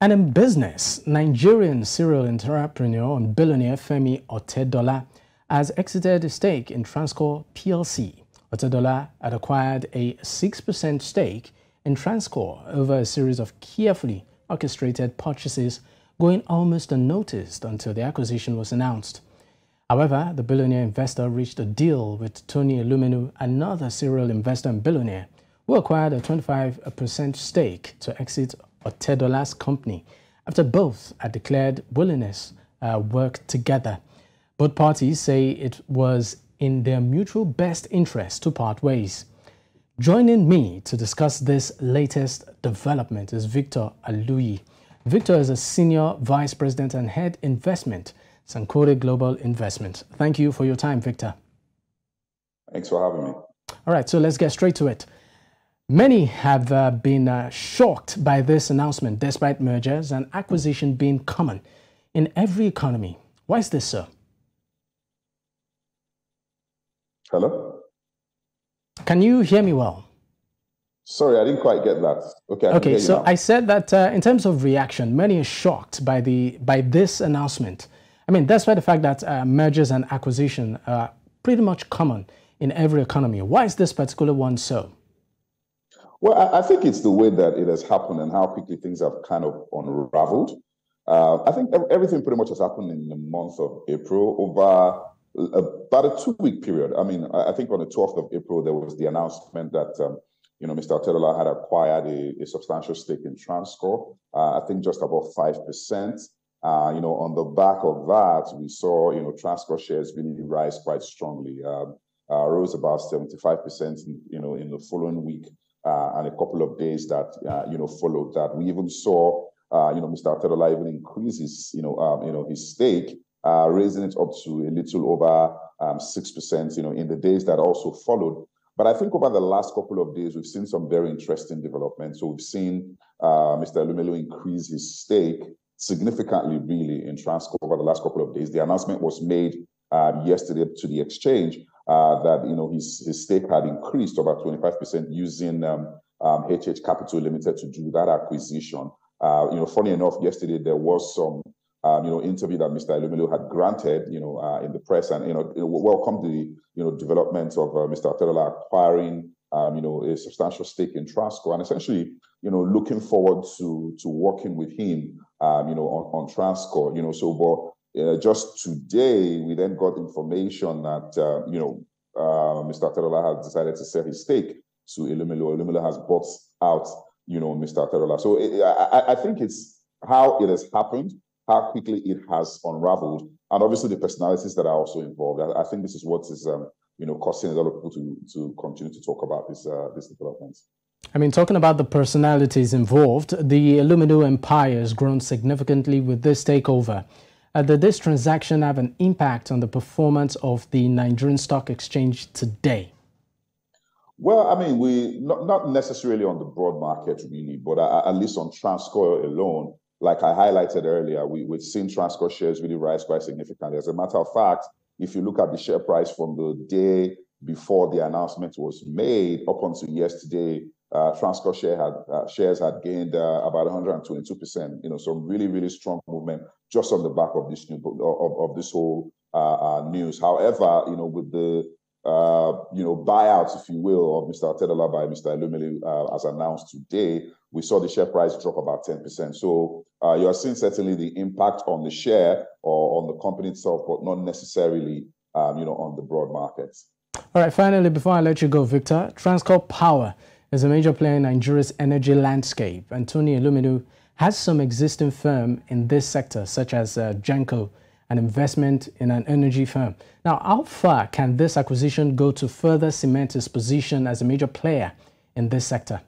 And in business, Nigerian serial entrepreneur and billionaire Femi Otedola has exited a stake in Transcorp Plc. Otedola had acquired a 6% stake in Transcorp over a series of carefully orchestrated purchases, going almost unnoticed until the acquisition was announced. However, the billionaire investor reached a deal with Tony Elumelu, another serial investor and billionaire, who acquired a 25% stake to exit Otedola's company after both had declared willingness to work together. Both parties say it was in their mutual best interest to part ways. Joining me to discuss this latest development is Victor Aluyi. Victor is a senior vice president and head investment, Sankore Global Investment. Thank you for your time, Victor. Thanks for having me. All right, so let's get straight to it. Many have been shocked by this announcement, despite mergers and acquisition being common in every economy. Why is this so? Hello? Can you hear me well? Sorry, I didn't quite get that. Okay, so I said that in terms of reaction, many are shocked by this announcement. I mean, despite the fact that mergers and acquisition are pretty much common in every economy. Why is this particular one so? Well, I think it's the way that it has happened and how quickly things have kind of unraveled. I think everything pretty much has happened in the month of April over about a 2-week period. I mean, I think on the 12th of April, there was the announcement that, Mr. Otedola had acquired a substantial stake in Transcorp, I think just about 5%. On the back of that, we saw, Transcorp shares really rise quite strongly, rose about 75%, in the following week. And a couple of days that followed that, we even saw Mr. Otedola even increase his his stake, raising it up to a little over 6%. In the days that also followed. But I think over the last couple of days, we've seen some very interesting developments. So we've seen Mr. Elumelu increase his stake significantly, really, in Transcorp over the last couple of days. The announcement was made yesterday to the exchange. That his stake had increased to about 25% using HH Capital Limited to do that acquisition. Funny enough, yesterday there was some interview that Mr. Elumelu had granted in the press, and welcomed the development of Mr. Otedola acquiring a substantial stake in Transcorp, and essentially looking forward to working with him on Transcorp. Just today, we then got information that, Mr. Otedola has decided to sell his stake to Elumelu. Elumelu has bought out, Mr. Otedola. So I think it's how it has happened, how quickly it has unraveled, and obviously the personalities that are also involved. I think this is what is, causing a lot of people to continue to talk about these developments. I mean, talking about the personalities involved, the Elumelu empire has grown significantly with this takeover. Did this transaction have an impact on the performance of the Nigerian Stock Exchange today? Well, I mean, not necessarily on the broad market, really, but at least on Transcorp alone, like I highlighted earlier, we've seen Transcorp shares really rise quite significantly. As a matter of fact, if you look at the share price from the day before the announcement was made up until yesterday, Transcorp shares had gained about 122%. Some really, really strong movement just on the back of this this whole news. However, with the buyout, if you will, of Mr. Otedola by Mr. Elumelu, as announced today, we saw the share price drop about 10%. So you are seeing certainly the impact on the share or on the company itself, but not necessarily, on the broad markets. All right. Finally, before I let you go, Victor, Transcorp Power is a major player in Nigeria's energy landscape, and Tony Elumelu has some existing firm in this sector, such as Genco, an investment in an energy firm. Now, how far can this acquisition go to further cement his position as a major player in this sector?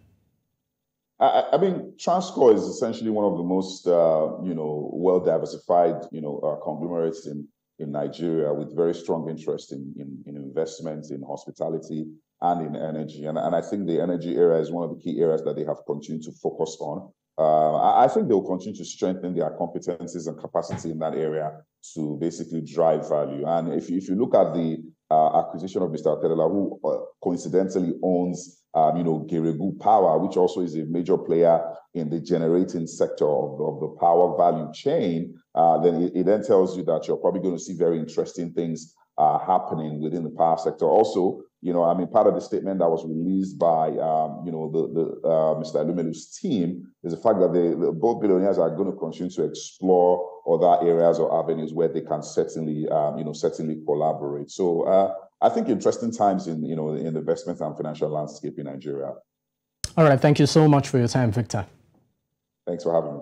I mean, Transcorp is essentially one of the most, well-diversified, conglomerates in Nigeria, with very strong interest in investments in hospitality and in energy. And I think the energy area is one of the key areas that they have continued to focus on. I think they'll continue to strengthen their competencies and capacity in that area to basically drive value. And if you look at the acquisition of Mr. Otedola, who coincidentally owns, Geregu Power, which also is a major player in the generating sector of the power value chain, then it then tells you that you're probably going to see very interesting things happening within the power sector. Also, part of the statement that was released by, Mr. Elumelu's team is the fact that both billionaires are going to continue to explore other areas or avenues where they can certainly collaborate. So I think interesting times in the investment and financial landscape in Nigeria. All right. Thank you so much for your time, Victor. Thanks for having me.